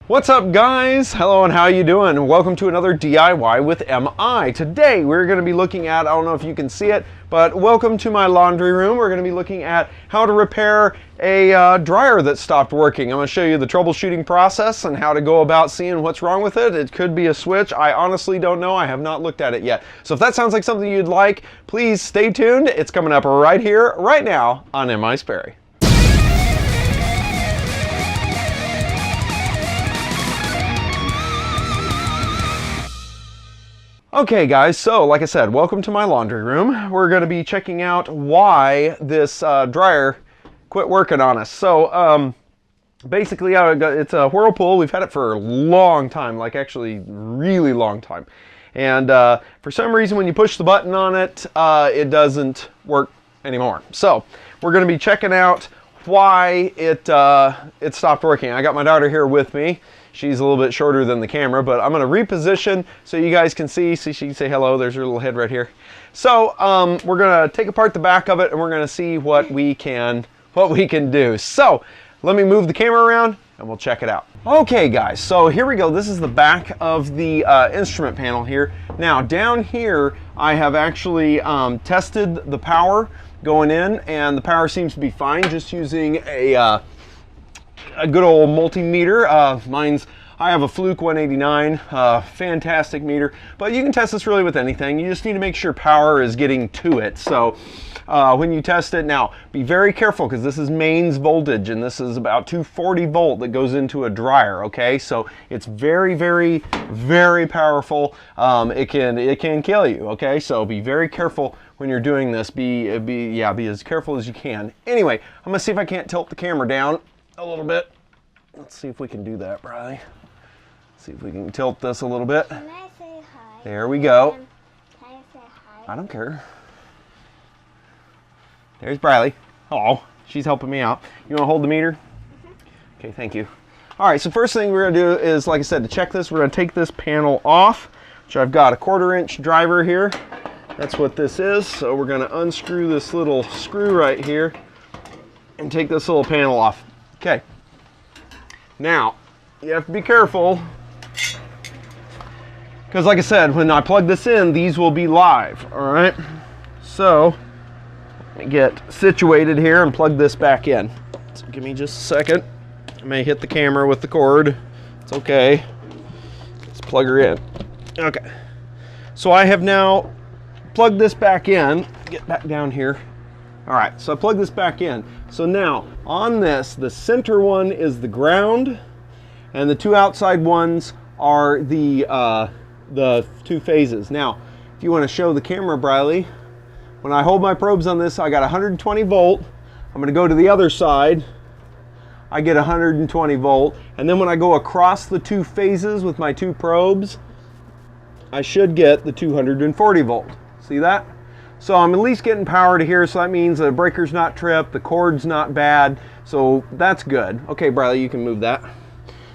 What's up, guys? Hello, and how you doing? Welcome to another DIY with MI. Today we're going to be looking at, I don't know if you can see it, but welcome to my laundry room. We're going to be looking at how to repair a dryer that stopped working. I'm going to show you the troubleshooting process and how to go about seeing what's wrong with it. It could be a switch. I honestly don't know. I have not looked at it yet. So if that sounds like something you'd like, please stay tuned. It's coming up right here, right now on MI Sperry. Okay guys, so like I said, welcome to my laundry room. We're going to be checking out why this dryer quit working on us. So basically it's a Whirlpool. We've had it for a long time, like actually really long time. And for some reason when you push the button on it, it doesn't work anymore. So we're going to be checking out why it stopped working. I got my daughter here with me. She's a little bit shorter than the camera, but I'm going to reposition so you guys can see. So she can say hello. There's her little head right here. So we're going to take apart the back of it, and we're going to see what we can do. So let me move the camera around, and we'll check it out. Okay, guys. So here we go. This is the back of the instrument panel here. Now down here, I have actually tested the power going in, and the power seems to be fine. Just using a good old multimeter. I have a Fluke 189, fantastic meter, but you can test this really with anything. You just need to make sure power is getting to it. So when you test it, now be very careful because this is mains voltage, and this is about 240 volt that goes into a dryer. Okay, so it's very, very, very powerful. It can kill you. Okay, so be very careful when you're doing this. Be as careful as you can. Anyway, I'm gonna see if I can't tilt the camera down a little bit. Let's see if we can do that, Briley. See if we can tilt this a little bit. Can I say hi? There we go. Can I say hi? I don't care. There's Briley. Oh, she's helping me out. You want to hold the meter? Okay, thank you. All right, so first thing we're gonna do is, like I said, to check this, we're gonna take this panel off, which I've got a 1/4 inch driver here. That's what this is. So we're gonna unscrew this little screw right here and take this little panel off. Okay. Now, you have to be careful because, like I said, when I plug this in, these will be live. All right. So let me get situated here and plug this back in. So give me just a second. I may hit the camera with the cord. It's okay. Let's plug her in. Okay. So I have now plugged this back in. Get back down here. All right, so I plug this back in. So now on this, the center one is the ground, and the two outside ones are the two phases. Now, if you want to show the camera, Briley, when I hold my probes on this, I got 120 volt. I'm going to go to the other side. I get 120 volt, and then when I go across the two phases with my two probes, I should get the 240 volt. See that? So I'm at least getting power to here, so that means the breaker's not tripped, the cord's not bad, so that's good. Okay, Briley, you can move that.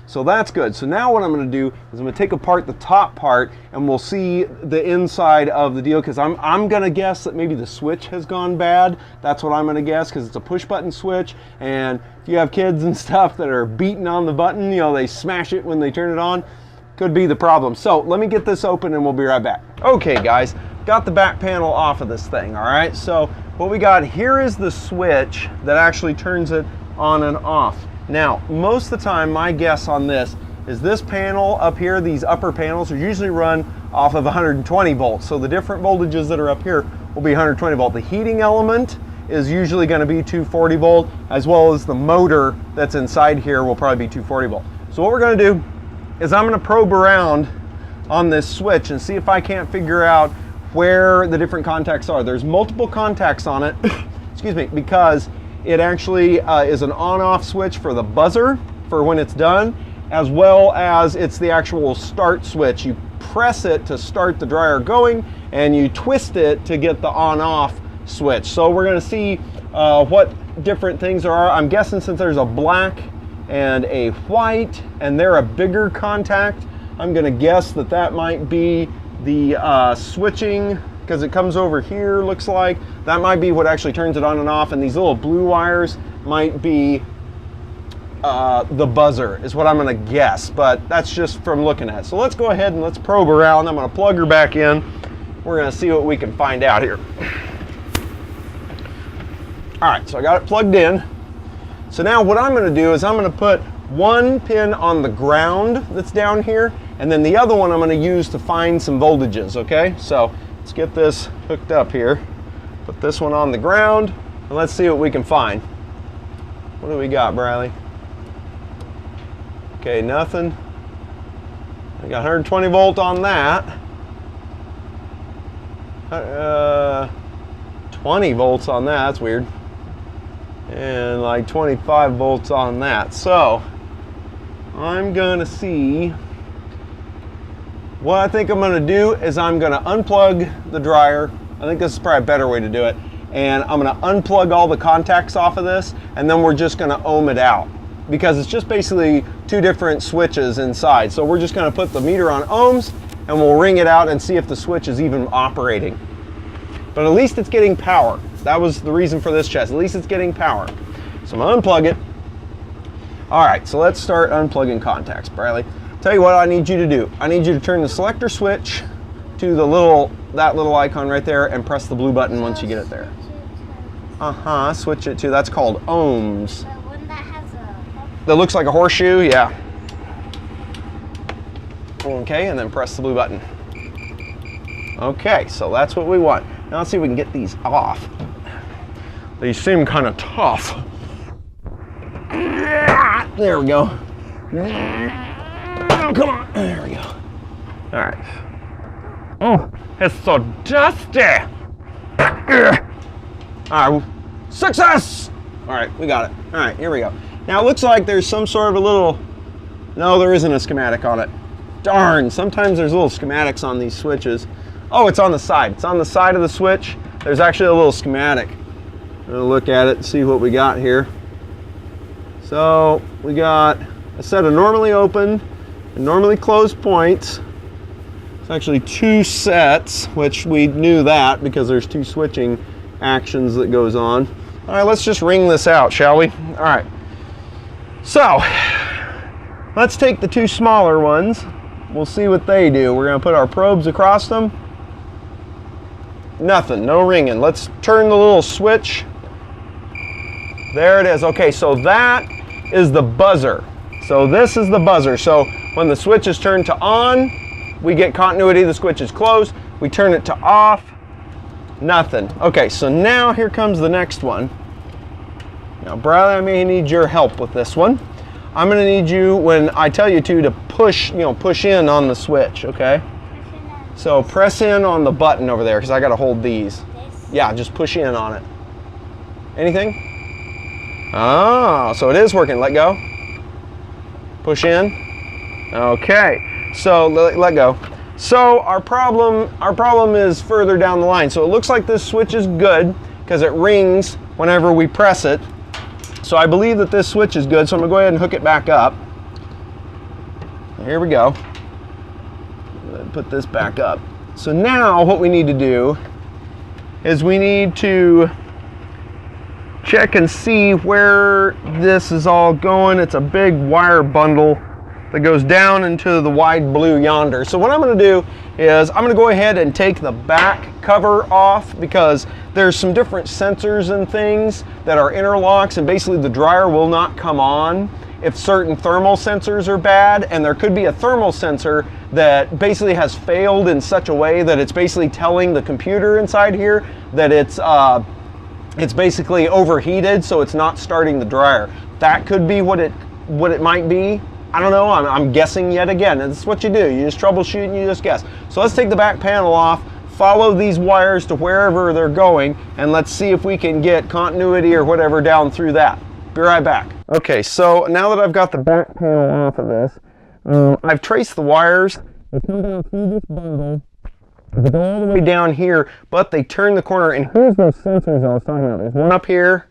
So that's good. So now what I'm going to do is I'm going to take apart the top part, and we'll see the inside of the deal, because I'm going to guess that maybe the switch has gone bad. That's what I'm going to guess, because it's a push button switch, and if you have kids and stuff that are beating on the button, you know, they smash it when they turn it on, could be the problem. So let me get this open and we'll be right back. Okay, guys. Got the back panel off of this thing. All right, so what we got here is the switch that actually turns it on and off. Now, most of the time, my guess on this is this panel up here, these upper panels are usually run off of 120 volts. So the different voltages that are up here will be 120 volt. The heating element is usually going to be 240 volt, as well as the motor that's inside here will probably be 240 volt. So what we're going to do is I'm going to probe around on this switch and see if I can't figure out where the different contacts are. There's multiple contacts on it, excuse me, because it actually is an on-off switch for the buzzer for when it's done, as well as it's the actual start switch. You press it to start the dryer going, and you twist it to get the on-off switch. So we're gonna see what different things there are. I'm guessing since there's a black and a white, and they're a bigger contact, I'm gonna guess that that might be the switching, because it comes over here, looks like. That might be what actually turns it on and off, and these little blue wires might be the buzzer is what I'm going to guess, but that's just from looking at it. So let's go ahead and let's probe around. I'm going to plug her back in. We're going to see what we can find out here. All right, so I got it plugged in. So now what I'm going to do is I'm going to put one pin on the ground that's down here, and then the other one I'm going to use to find some voltages, okay? So let's get this hooked up here. Put this one on the ground, and let's see what we can find. What do we got, Briley? Okay, nothing. I got 120 volt on that. 20 volts on that, that's weird. And like 25 volts on that. So I'm gonna see, what I think I'm gonna do is I'm gonna unplug the dryer. I think this is probably a better way to do it. And I'm gonna unplug all the contacts off of this, and then we're just gonna ohm it out, because it's just basically two different switches inside. So we're just gonna put the meter on ohms, and we'll ring it out and see if the switch is even operating. But at least it's getting power. That was the reason for this chest. At least it's getting power. So I'm gonna unplug it. All right, so let's start unplugging contacts, Briley. Tell you what I need you to do. I need you to turn the selector switch to the that little icon right there and press the blue button once you get it there. Switch it to, that's called ohms. The one that has a... That looks like a horseshoe, yeah. Okay, and then press the blue button. Okay, so that's what we want. Now let's see if we can get these off. They seem kind of tough. There we go. Oh, come on. There we go. All right. Oh, it's so dusty. All right, success. All right, we got it. All right, here we go. Now it looks like there's some sort of a little, no, there isn't a schematic on it. Darn, sometimes there's little schematics on these switches. Oh, it's on the side. It's on the side of the switch. There's actually a little schematic. I'm gonna look at it and see what we got here. So we got a set of normally open and normally closed points. It's actually two sets, which we knew that because there's two switching actions that goes on. All right, let's just ring this out, shall we? All right. So let's take the two smaller ones. We'll see what they do. We're gonna put our probes across them. Nothing, no ringing. Let's turn the little switch. There it is. Okay, so that is the buzzer. So this is the buzzer. So when the switch is turned to on, we get continuity, the switch is closed. We turn it to off, nothing. Okay, so now here comes the next one. Now, Bradley, I may need your help with this one. I'm gonna need you, when I tell you to push, push in on the switch, okay? So press in on the button over there, because I gotta hold these. This? Yeah, just push in on it. Anything? Oh, so it is working. Let go. Push in. Okay, so let go. So our problem is further down the line. So it looks like this switch is good because it rings whenever we press it. So I believe that this switch is good. So I'm gonna go ahead and hook it back up. Here we go. Put this back up. So now what we need to do is we need to check and see where this is all going. It's a big wire bundle that goes down into the wide blue yonder. So what I'm going to do is I'm going to go ahead and take the back cover off, because there's some different sensors and things that are interlocks, and basically the dryer will not come on if certain thermal sensors are bad, and there could be a thermal sensor that basically has failed in such a way that it's basically telling the computer inside here that it's basically overheated, so it's not starting the dryer. That could be what it might be. I don't know, I'm guessing yet again. That's what you do. You just troubleshoot and you just guess. So let's take the back panel off, follow these wires to wherever they're going, and let's see if we can get continuity or whatever down through that. Be right back. Okay, so now that I've got the back panel off of this, I've traced the wires. They come down through this bundle. They go all the way down here, but they turn the corner, and here's those sensors I was talking about. There's one up here.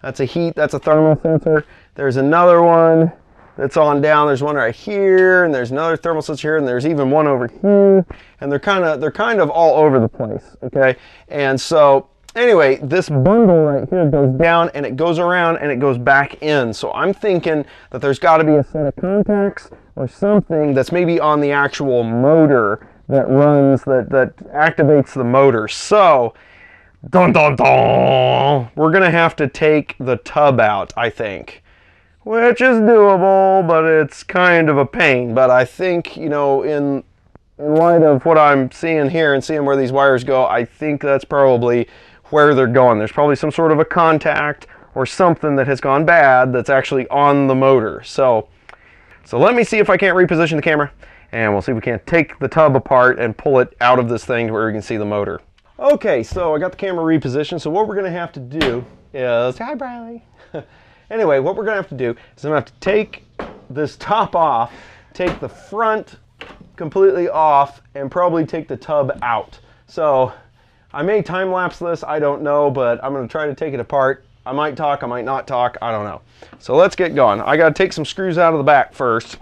That's a heat, that's a thermal sensor. There's another one that's on down. There's one right here, and there's another thermal sensor here, and there's even one over here. And they're kind of all over the place, okay? And so anyway, this bundle right here goes down and it goes around and it goes back in. So I'm thinking that there's got to be a set of contacts or something that's maybe on the actual motor that runs, that activates the motor. So, dun dun dun, we're gonna have to take the tub out, I think. Which is doable, but it's kind of a pain. But I think, you know, in light of what I'm seeing here and seeing where these wires go, I think that's probably where they're going. There's probably some sort of a contact or something that has gone bad that's actually on the motor. So let me see if I can't reposition the camera, and we'll see if we can't take the tub apart and pull it out of this thing to where we can see the motor. Okay, so I got the camera repositioned. So what we're going to have to do is, hi Briley. Anyway, what we're going to have to do is I'm going to have to take this top off, take the front completely off, and probably take the tub out. So I may time lapse this, I don't know, but I'm going to try to take it apart. I might talk, I might not talk, I don't know. So let's get going. I got to take some screws out of the back first.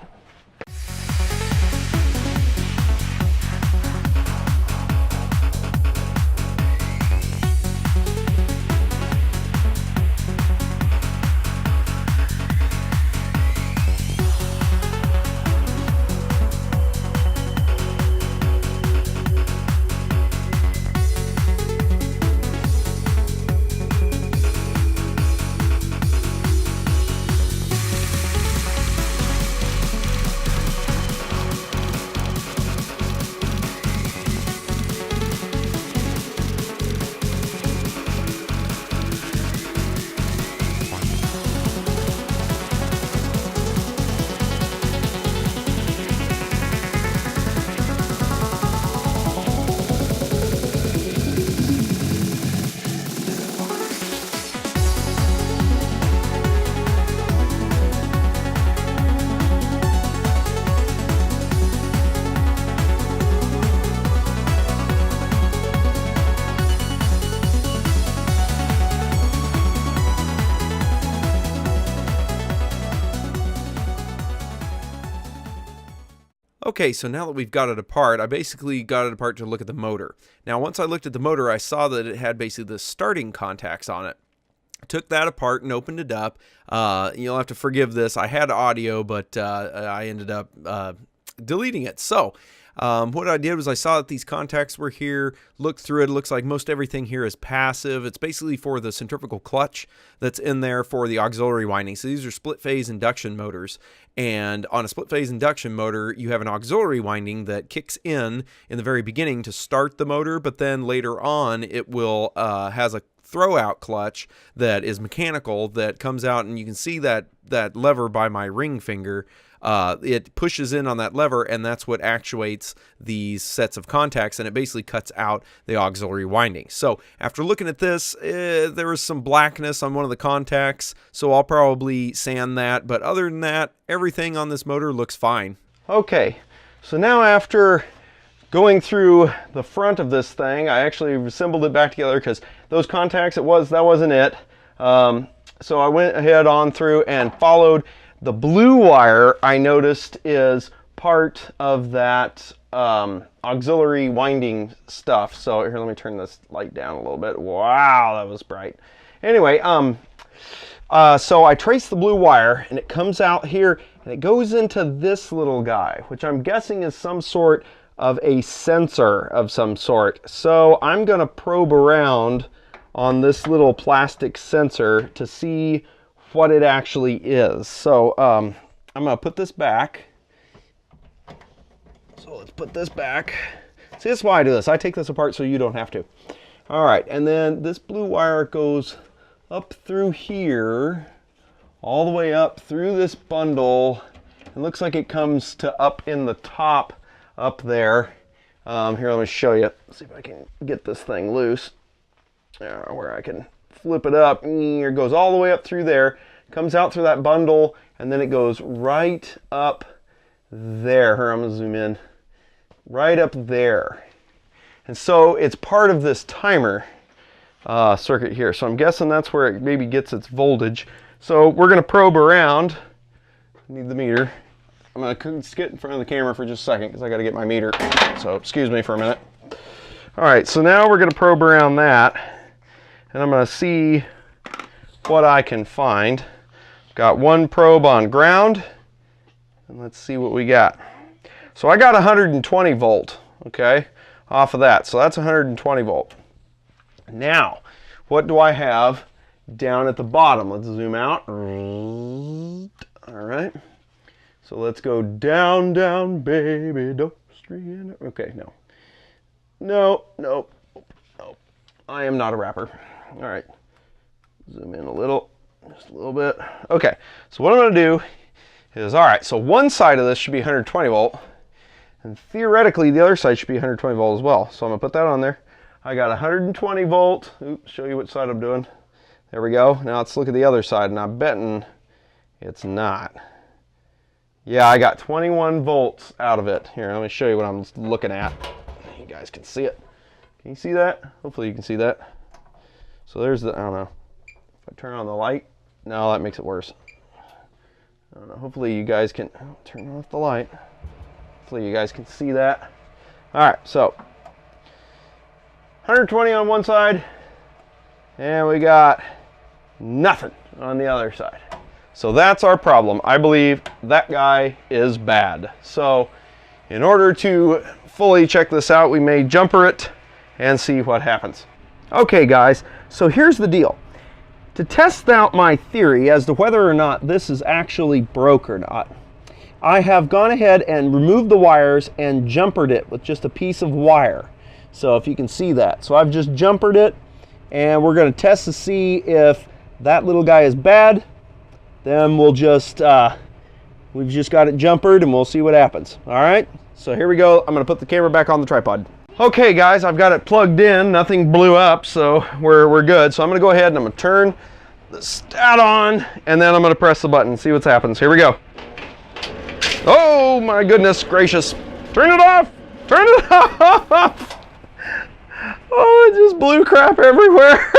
Okay, so now that we've got it apart, I basically got it apart to look at the motor. Now, once I looked at the motor, I saw that it had basically the starting contacts on it. I took that apart and opened it up. You'll have to forgive this. I had audio, but I ended up deleting it. So what I did was I saw that these contacts were here, looked through it. It looks like most everything here is passive. It's basically for the centrifugal clutch that's in there for the auxiliary winding. So these are split-phase induction motors. And on a split-phase induction motor, you have an auxiliary winding that kicks in the very beginning to start the motor, but then later on it will has a throw-out clutch that is mechanical that comes out, and you can see that lever by my ring finger. It pushes in on that lever, and that's what actuates these sets of contacts, and it basically cuts out the auxiliary winding. So after looking at this, there was some blackness on one of the contacts, so I'll probably sand that, but other than that, everything on this motor looks fine. Okay, so now after going through the front of this thing, I actually assembled it back together because those contacts, that wasn't it. So I went ahead on through and followed. The blue wire, I noticed, is part of that auxiliary winding stuff. So here, let me turn this light down a little bit. Wow, that was bright. Anyway, so I traced the blue wire, and it comes out here, and it goes into this little guy, which I'm guessing is some sort of a sensor of some sort. So I'm going to probe around on this little plastic sensor to see what it actually is. So I'm going to put this back. So let's put this back. See, that's why I do this. I take this apart so you don't have to. All right, and then this blue wire goes up through here, all the way up through this bundle. It looks like it comes to up in the top up there. Here, let me show you. Let's see if I can get this thing loose. Where I can flip it up. It goes all the way up through there, comes out through that bundle, and then it goes right up there. Here, I'm going to zoom in. Right up there. And so it's part of this timer circuit here. So I'm guessing that's where it maybe gets its voltage. So we're going to probe around. I need the meter. I'm going to get in front of the camera for just a second because I got to get my meter. So excuse me for a minute. All right, so now we're going to probe around that. and I'm going to see what I can find. Got one probe on ground, and let's see what we got. So I got 120 volt, okay, off of that. So that's 120 volt. Now, what do I have down at the bottom? Let's zoom out. All right. So let's go down, down, baby, don't stream. Okay, no. No, no, no. I am not a rapper. All right. Zoom in a little, just a little bit. Okay, so what I'm going to do is, all right, so one side of this should be 120 volt, and theoretically the other side should be 120 volt as well. So I'm going to put that on there. I got 120 volt. Oops, show you which side I'm doing. There we go. Now let's look at the other side, and I'm betting it's not. Yeah, I got 21 volts out of it. Here, let me show you what I'm looking at. You guys can see it. Can you see that? Hopefully you can see that. So there's the, I don't know. If I turn on the light, no, that makes it worse. I don't know. Hopefully you guys can turn off the light. Hopefully you guys can see that. All right, so 120 on one side, and we got nothing on the other side. So that's our problem. I believe that guy is bad. So in order to fully check this out, we may jumper it and see what happens. Okay guys, so here's the deal. To test out my theory as to whether or not this is actually broke or not, I have gone ahead and removed the wires and jumpered it with just a piece of wire. So if you can see that. So I've just jumpered it, and we're going to test to see if that little guy is bad. Then we'll just, we've just got it jumpered, and we'll see what happens. All right, so here we go. I'm going to put the camera back on the tripod. Okay guys, I've got it plugged in, nothing blew up, so we're good. So I'm gonna go ahead and I'm gonna turn the stat on, and then I'm gonna press the button and see what happens. Here we go. Oh my goodness gracious. Turn it off! Turn it off! Oh, it just blew crap everywhere.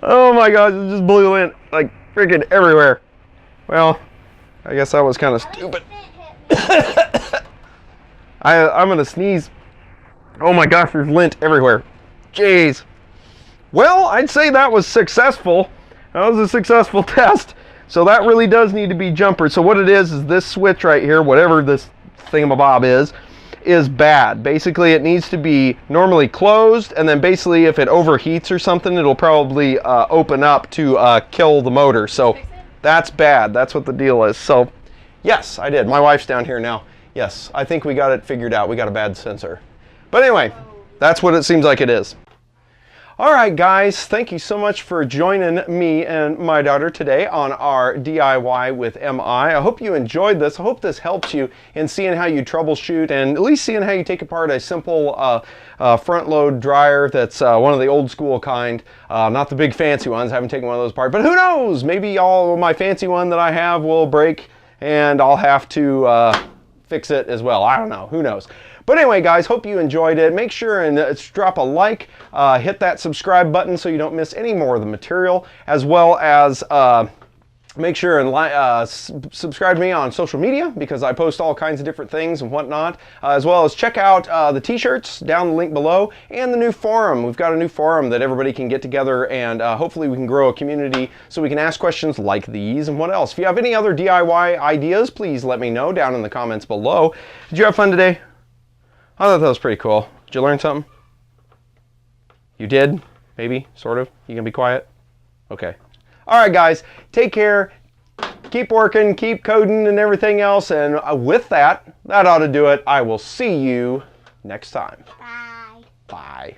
Oh my gosh, it just blew in like freaking everywhere. Well, I guess that was kind of stupid. I'm gonna sneeze. Oh my gosh, there's lint everywhere. Jeez. Well, I'd say that was successful. That was a successful test. So that really does need to be jumpered. So what it is this switch right here, whatever this thingamabob is bad. Basically, it needs to be normally closed, and then basically if it overheats or something, it'll probably open up to kill the motor. So that's bad. That's what the deal is. So yes, I did. My wife's down here now. Yes, I think we got it figured out. We got a bad sensor. But anyway, that's what it seems like it is. All right, guys, thank you so much for joining me and my daughter today on our DIY with MI. I hope you enjoyed this. I hope this helps you in seeing how you troubleshoot and at least seeing how you take apart a simple front load dryer that's one of the old school kind, not the big fancy ones. I haven't taken one of those apart, but who knows? Maybe my fancy one that I have will break and I'll have to fix it as well. I don't know. Who knows? But anyway, guys, hope you enjoyed it. Make sure and drop a like, hit that subscribe button so you don't miss any more of the material, as well as make sure and subscribe to me on social media because I post all kinds of different things and whatnot, as well as check out the t-shirts down the link below and the new forum. We've got a new forum that everybody can get together, and hopefully we can grow a community so we can ask questions like these and what else. If you have any other DIY ideas, please let me know down in the comments below. Did you have fun today? I thought that was pretty cool. Did you learn something? You did? Maybe? Sort of? You gonna be quiet? Okay. All right, guys. Take care. Keep working, keep coding and everything else. And with that ought to do it. I will see you next time. Bye. Bye.